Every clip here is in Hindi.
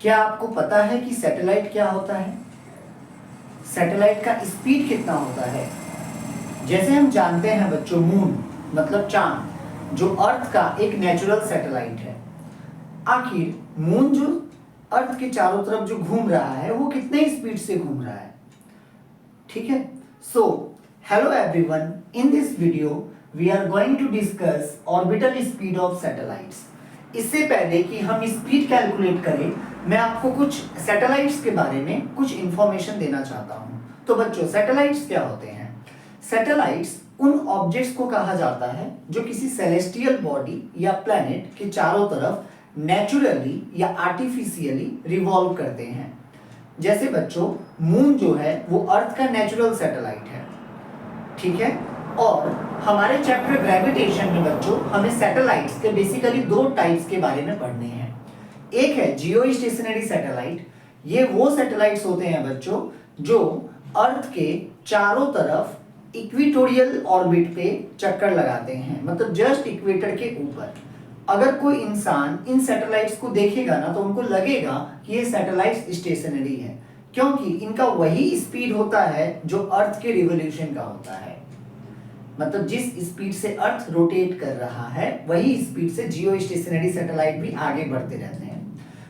क्या आपको पता है कि सैटेलाइट क्या होता है? सैटेलाइट का स्पीड कितना होता है? जैसे हम जानते हैं बच्चों, मून मतलब चांद जो अर्थ का एक नेचुरल सैटेलाइट है। आखिर मून जो अर्थ के चारों तरफ जो घूम रहा है वो कितने स्पीड से घूम रहा है? ठीक है। So hello everyone, in this video we are going to discuss orbital speed of satellites. इससे पहले कि हम स्पीड कैलकुलेट करें, मैं आपको कुछ सैटेलाइट्स के बारे में कुछ इंफॉर्मेशन देना चाहता हूं। तो बच्चों, सैटेलाइट्स क्या होते हैं? सैटेलाइट्स उन ऑब्जेक्ट्स को कहा जाता है जो किसी सेलेस्टियल बॉडी या प्लैनेट के चारों तरफ नेचुरली या आर्टिफिशियली रिवॉल्व करते हैं। जैसे बच्चों, मून जो है वो अर्थ का नेचुरल सैटेलाइट है, ठीक है। और हमारे चैप्टर ग्रेविटेशन में बच्चों हमें सैटेलाइट्स के बेसिकली दो टाइप्स के बारे में पढ़ने हैं। एक है जियो स्टेशनरी सैटेलाइट। ये वो सैटेलाइट्स होते हैं बच्चों जो अर्थ के चारों तरफ इक्वेटोरियल ऑर्बिट पे चक्कर लगाते हैं, मतलब जस्ट इक्वेटर के ऊपर। अगर कोई इंसान इन सैटेलाइट्स को देखेगा ना तो उनको लगेगा कि ये सैटेलाइट्स स्टेशनरी है, क्योंकि इनका वही स्पीड होता है जो अर्थ के रिवोल्यूशन का होता है। मतलब जिस स्पीड से अर्थ रोटेट कर रहा है वही स्पीड से जियो स्टेशनरी सैटेलाइट भी आगे बढ़ते रहते हैं।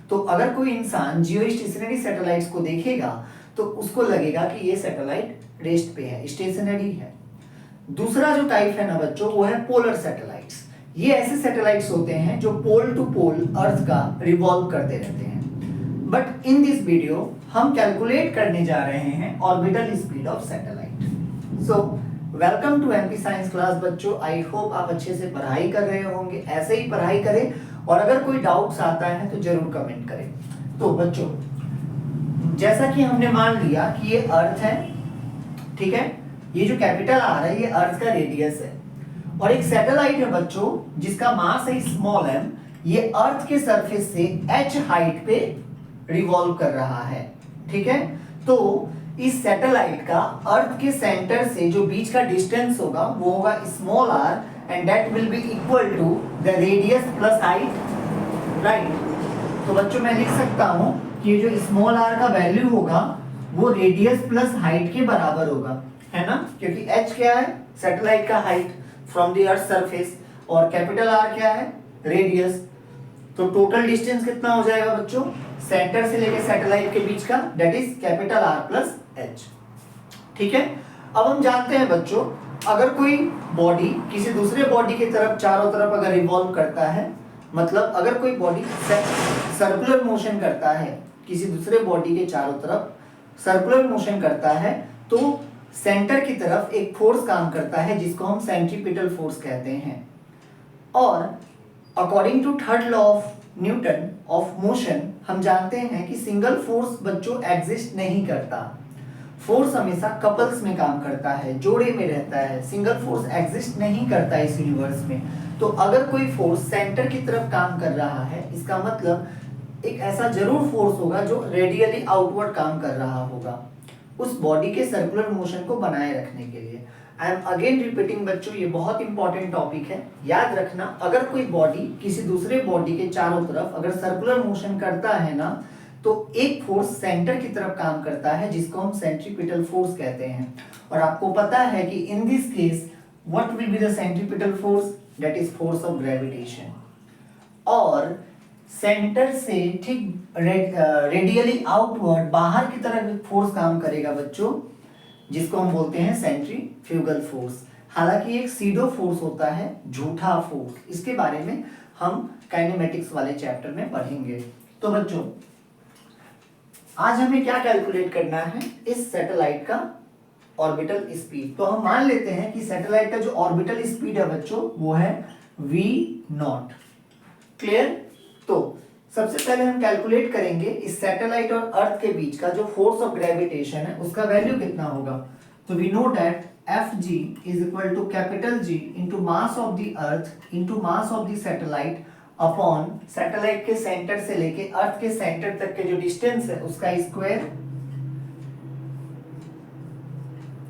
तो अगर कोई इंसान जियो स्टेशनरी सैटेलाइट्स को देखेगा तो उसको लगेगा कि ये सैटेलाइट रेस्ट पे है, स्टेशनरी है। दूसरा जो टाइप है ना बच्चों, वो है पोलर सैटेलाइट्स। ये ऐसे सैटेलाइट्स होते हैं जो पोल टू पोल अर्थ का रिवॉल्व करते रहते हैं। बट इन दिस वीडियो हम कैलकुलेट करने जा रहे हैं orbital speed of satellite. So welcome to MP science class बच्चों। आई होप आप अच्छे से पढ़ाई कर रहे होंगे, ऐसे ही पढ़ाई करें, और अगर कोई डाउट्स आता है तो जरूर कमेंट करें। तो बच्चों, जैसा कि हमने मान लिया कि ये अर्थ है, ठीक है, ये जो कैपिटल आर है ये अर्थ का रेडियस है, और एक सैटेलाइट है बच्चों जिसका मास है स्मॉल m। ये अर्थ के सरफेस से h हाइट पे रिवॉल्व कर रहा है, ठीक है। तो इस सैटेलाइट का अर्थ के सेंटर से जो बीच का डिस्टेंस होगा वो होगा small r, and that will be equal to the radius plus height, right. तो बच्चों मैं लिख सकता हूं कि ये जो स्मॉल r का वैल्यू होगा वो रेडियस प्लस हाइट के बराबर होगा, है ना, क्योंकि h क्या है? सैटेलाइट का height from the earth surface, और कैपिटल R क्या है? रेडियस। तो टोटल डिस्टेंस कितना हो जाएगा बच्चों सेंटर से लेके सैटेलाइट के बीच का? That is capital R plus H, ठीक है। अब हम जानते हैं बच्चों, अगर कोई बॉडी किसी दूसरे बॉडी की तरफ चारों तरफ अगर रिवॉल्व करता है, मतलब अगर कोई बॉडी सर्कुलर मोशन करता है, किसी दूसरे बॉडी के चारों तरफ सर्कुलर मोशन करता है, तो सेंटर की तरफ एक फोर्स काम करता है जिसको हम सेंट्रीपिटल फोर्स कहते हैं। और according to third law of Newton of motion हम जानते हैं कि सिंगल फोर्स बच्चों एग्जिस्ट नहीं करता। फोर्स हमेशा कपल्स में काम करता है, जोड़े में रहता है। सिंगल फोर्स एग्जिस्ट नहीं करता इस यूनिवर्स में। तो अगर कोई फोर्स सेंटर की तरफ काम कर रहा है, इसका मतलब एक ऐसा जरूर फोर्स होगा जो रेडियली आउटवर्ड काम कर रहा होगा उस बॉडी के सर्कुलर मोशन को बनाए रखने के लिए। आई एम अगेन रिपीटिंग बच्चों, ये बहुत इंपॉर्टेंट टॉपिक है, याद रखना। अगर कोई बॉडी किसी दूसरे बॉडी के चारों तरफ अगर सर्कुलर मोशन करता है ना, तो एक फोर्स सेंटर की तरफ काम करता है जिसको हम सेंट्रीपिटल फोर्स कहते हैं। और आपको पता है कि इन this case what will be the centripetal force? That is force of gravitation. और सेंटर से ठीक रेडियली आउटवर्ड बाहर की तरफ एक फोर्स काम करेगा बच्चों जिसको हम बोलते हैं सेंट्रीफ्यूगल फोर्स। हालांकि एक सीडो फोर्स होता है, झूठा फोर्स। इसके बारे में हम काइनेमेटिक्स वाले चैप्टर में पढ़ेंगे। तो बच्चों, आज हमें क्या कैलकुलेट करना है? इस सैटेलाइट का ऑर्बिटल स्पीड। तो हम मान लेते हैं कि सैटेलाइट का जो ऑर्बिटल स्पीड है बच्चों वो है v0। क्लियर? तो सबसे पहले हम कैलकुलेट करेंगे इस सैटेलाइट और अर्थ के बीच का जो फोर्स ऑफ ग्रेविटेशन है उसका वैल्यू कितना होगा। तो we know that Fg is equal to capital G into mass of the earth into mass of the satellite upon satellite के सेंटर से लेके अर्थ के सेंटर तक के जो डिस्टेंस है उसका स्क्वायर।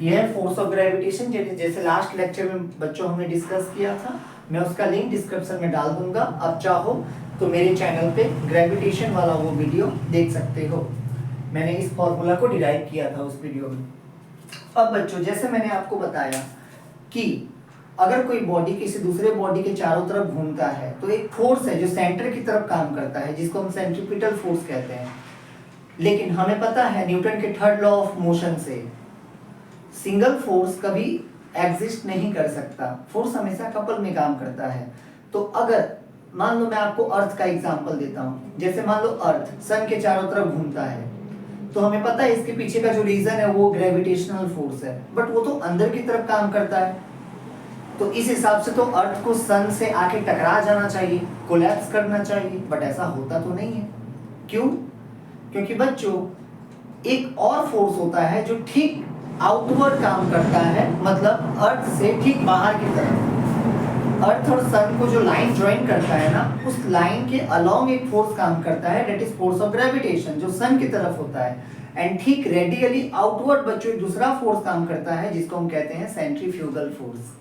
यह है फोर्स ऑफ ग्रेविटेशन, जैसे लास्ट लेक्चर में बच्चों हमने डिस्कस किया था। मैं उसका लिंक डिस्क्रिप्शन में डाल दूंगा, आप चाहो तो मेरे चैनल पे ग्रेविटेशन वाला वो वीडियो देख सकते हो। मैंने इस फॉर्मूला को डिराइव किया था उस वीडियो में। अब बच्चों, जैसे मैंने आपको बताया कि अगर कोई बॉडी किसी दूसरे बॉडी के चारों तरफ घूमता है तो एक फोर्स है जो सेंटर की तरफ काम करता है, जिसको हम सेंट्रीपिटल फोर्स कहते हैं। लेकिन हमें पता है न्यूटन के थर्ड लॉ ऑफ मोशन से सिंगल फोर्स कभी एग्जिस्ट नहीं कर सकता, फोर्स हमेशा कपल में काम करता है। तो अगर मान लो मैं आपको अर्थ का एग्जांपल देता हूँ, जैसे मान लो अर्थ सन के चारों तरफ घूमता है, तो हमें पता है इसके पीछे का जो रीजन है वो ग्रेविटेशनल फोर्स है, बट वो तो अंदर की तरफ काम करता है। तो इस हिसाब से तो अर्थ को सन से आके टकरा जाना चाहिए, कोलैप्स करना चाहिए, बट ऐसा होता तो नहीं है। क्यों? क्योंकि बच्चों एक और फोर्स होता है जो ठीक आउटवर्ड काम करता है, मतलब अर्थ से ठीक बाहर की तरफ। अर्थ और सन को जो लाइन ज्वाइन करता है ना, उस लाइन के अलोंग एक फोर्स काम करता है, that is force of gravitation, जो सन की तरफ होता है। एंड ठीक रेडियली आउटवर्ड बच्चों एक दूसरा फोर्स काम करता है, जिसको हम कहते हैं सेंट्रीफ्यूगल फोर्स।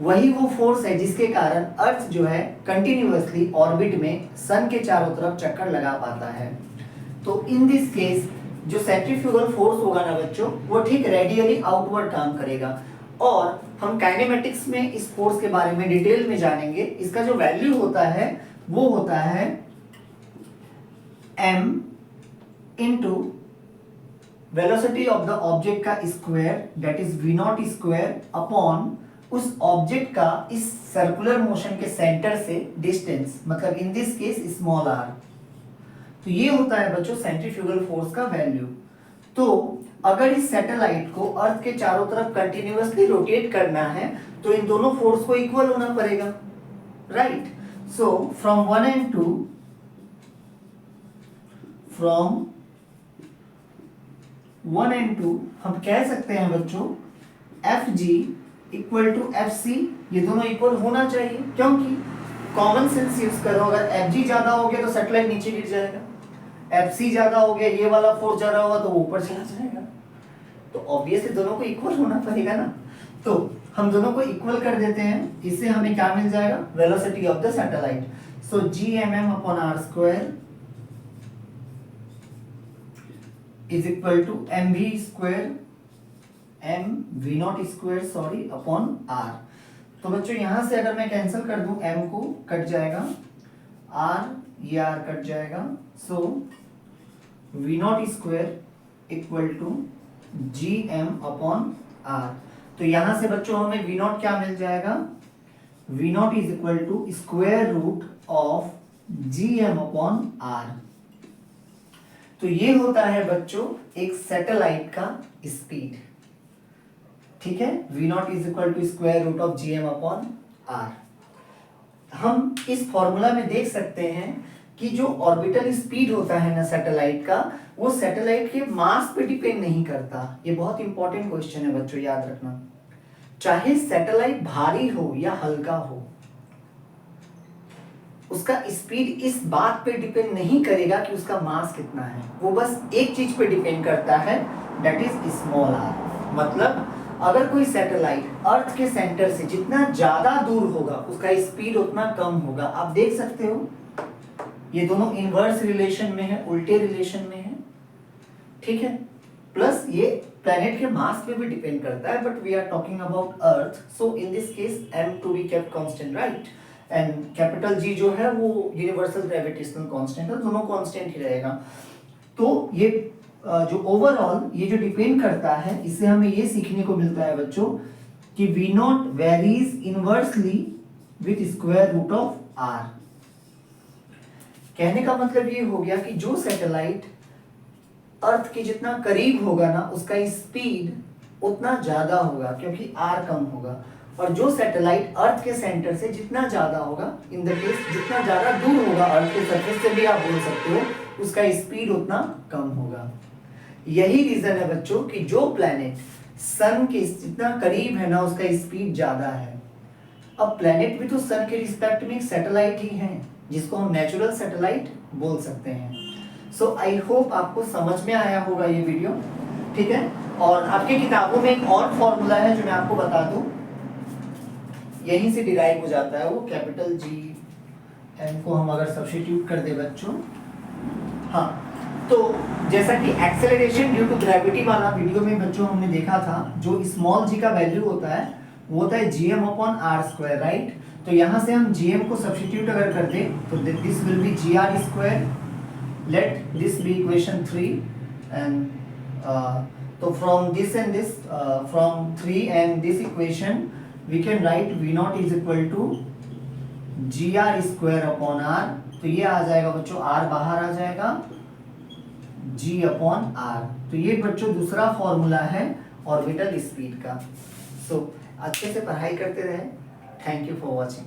वही वो फोर्स है जिसके कारण अर्थ जो है कंटिन्यूअसली ऑर्बिट में सन के चारों तरफ चक्कर लगा पाता है। तो इन दिस केस जो सेंट्रीफ्यूगल फोर्स होगा ना बच्चों, वो ठीक रेडियली आउटवर्ड काम करेगा। और हम काइनेमेटिक्स में इस फोर्स के बारे में डिटेल में जानेंगे। इसका जो वैल्यू होता है वो होता है m into velocity of the object का square, that is v0 square upon उस ऑब्जेक्ट का इस सर्कुलर मोशन के सेंटर से डिस्टेंस, मतलब in this case small r। तो ये होता है बच्चों सेंट्रीफ्यूगल फोर्स का वैल्यू। तो अगर इस सैटेलाइट को अर्थ के चारों तरफ कंटिन्यूअसली रोटेट करना है तो इन दोनों फोर्स को इक्वल होना पड़ेगा, right? So from 1 and 2, from 1 and 2 हम कह सकते हैं बच्चों Fg इक्वल टू Fc, ये दोनों इक्वल होना चाहिए। क्योंकि कॉमन सेंस यूज करो, अगर Fg ज्यादा हो गया तो सैटेलाइट नीचे गिर जाएगा, Fc ज्यादा हो गया, ये वाला फोर्स ज्यादा होगा तो वो ऊपर चला जाएगा। तो ऑब्वियसली दोनों को इक्वल होना पड़ेगा ना। तो हम दोनों को इक्वल कर देते हैं, इससे हमें क्या मिल जाएगा? Velocity of the satellite. So gmm upon r square is equal to mv square mv0 square sorry upon r। तो बच्चों यहां से अगर मैं कैंसिल कर दूं, m को कट जाएगा, r ये r कट जाएगा। So v0 square equal to gm upon r। तो यहां से बच्चों हमें v0 क्या मिल जाएगा? v0 is equal to square root of gm upon r। तो ये होता है बच्चों एक सैटेलाइट का स्पीड, ठीक है? v0 is equal to square root of gm upon r। हम इस फॉर्मूला में देख सकते हैं कि जो ऑर्बिटल स्पीड होता है ना सैटेलाइट का, वो सैटेलाइट के मास पे डिपेंड नहीं करता। ये बहुत इंपॉर्टेंट क्वेश्चन है बच्चों, याद रखना। चाहे सैटेलाइट भारी हो या हल्का हो, उसका स्पीड इस बात पे डिपेंड नहीं करेगा कि उसका मास कितना है, वो बस एक चीज पे डिपेंड करता है, दैट इज स्मॉल r। मतलब अगर कोई सैटेलाइट अर्थ के सेंटर से जितना ज्यादा दूर होगा उसका स्पीड उतना कम होगा। आप देख सकते हो ये दोनों इनवर्स रिलेशन में है, उल्टे रिलेशन में है, ठीक है? प्लस ये प्लैनेट के मास पे भी डिपेंड करता है, but we are talking about earth, so in this case m to be kept constant, right? And capital G जो है वो यूनिवर्सल ग्रेविटेशनल कांस्टेंट है, दोनों कांस्टेंट ही रहेगा। तो ये जो ओवरऑल ये जो डिपेंड करता है, इससे हमें ये सीखने को मिलता है बच्चों कि v0 varies inversely with square root of r। कहने का मतलब ये हो गया कि जो सैटेलाइट अर्थ के जितना करीब होगा ना, उसका स्पीड उतना ज्यादा होगा क्योंकि r कम होगा। और जो सैटेलाइट अर्थ के सेंटर से जितना ज्यादा होगा, इन द केस जितना ज्यादा दूर होगा अर्थ के सरफेस से भी आप बोल सकते हो, उसका स्पीड उतना कम होगा। यही रीजन है बच्चों कि जो प्लैनेट सन के जितना करीब है ना, उसका स्पीड ज्यादा है। अब प्लैनेट भी तो सन के रिस्पेक्ट में एक सैटेलाइट ही है, जिसको हम नेचुरल सैटेलाइट बोल सकते हैं। सो आई होप आपको समझ में आया होगा ये वीडियो, ठीक है? और आपके किताबों में एक और फॉर्मूला है जो मैं आपको बता दूं, यहीं से डिराइव हो जाता है वो, कैपिटल G एम को हम अगर सब्स्टिट्यूट कर दे बच्चों, हाँ, तो जैसा कि एक्सेलरेशन ड्यू टू ग्रेविटी वाला वीडियो में बच्चों हमने देखा था, जो स्मॉल जी का वैल्यू होता है वो होता है gm/r², राइट। तो यहाँ से हम gm को सब्स्टिट्यूट अगर कर दे तो this will be gr²। Let this be equation 3 and तो from this and this, from 3 and this equation we can write v0 is equal to gr²/r। तो ये आ जाएगा बच्चों, r बाहर आ जाएगा, g/r। तो ये बच्चों दूसरा फॉर्मूला है ऑर्बिटल स्पीड का। सो अच्छे से पढ़ाई करते रहे। Thank you for watching.